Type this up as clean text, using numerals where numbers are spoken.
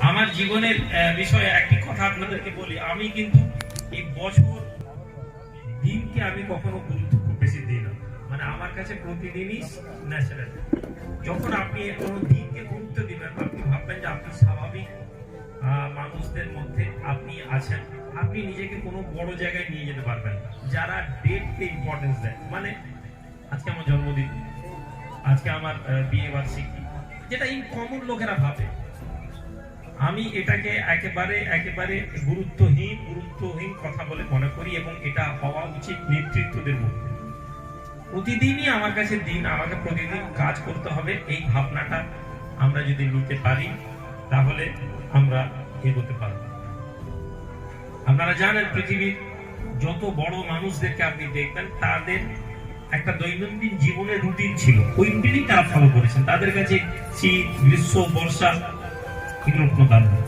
আমার জীবনের বিষয়ে একটি কথা আপনাদেরকে বলি। আমি কিন্তু এই বছর দিনকে আমি কখনো গুরুত্ব খুব বেশি দিই না। মানে আমার কাছে প্রতিদিনই ন্যাচারাল। যখন আপনি কোনো দিনকে গুরুত্ব দিবেন, আপনি ভাববেন যে আপনি স্বাভাবিক মানুষদের মধ্যে আপনি আছেন। আপনি নিজেকে কোনো বড় জায়গায় নিয়ে যেতে পারবেন না। যারা ডেটকে ইম্পর্টেন্স দেয়, মানে আজকে আমার জন্মদিন, আজকে আমার বিয়ে বার্ষিকী, যেটা কমন লোকেরা ভাবে, আমি এটাকে একেবারে গুরুত্বহীন কথা বলে মনে করি, এবং এটা হওয়া উচিত নেতৃত্বদের মধ্যে। প্রতিদিনই আমার কাছে দিন, আমাকে প্রতিদিন কাজ করতে হবে, এই ভাবনাটা আমরা যদি নিতে পারি তাহলে আমরা এগোতে পারব। আপনারা জানেন পৃথিবীর যত বড় মানুষদেরকে আপনি দেখবেন, তাদের একটা দৈনন্দিন জীবনের রুটিন ছিল, ওই রুটিনই তারা ফলো করেছেন। তাদের কাছে শীত, গ্রীষ্ম, বর্ষা এগুলো কোনো দাম নেই।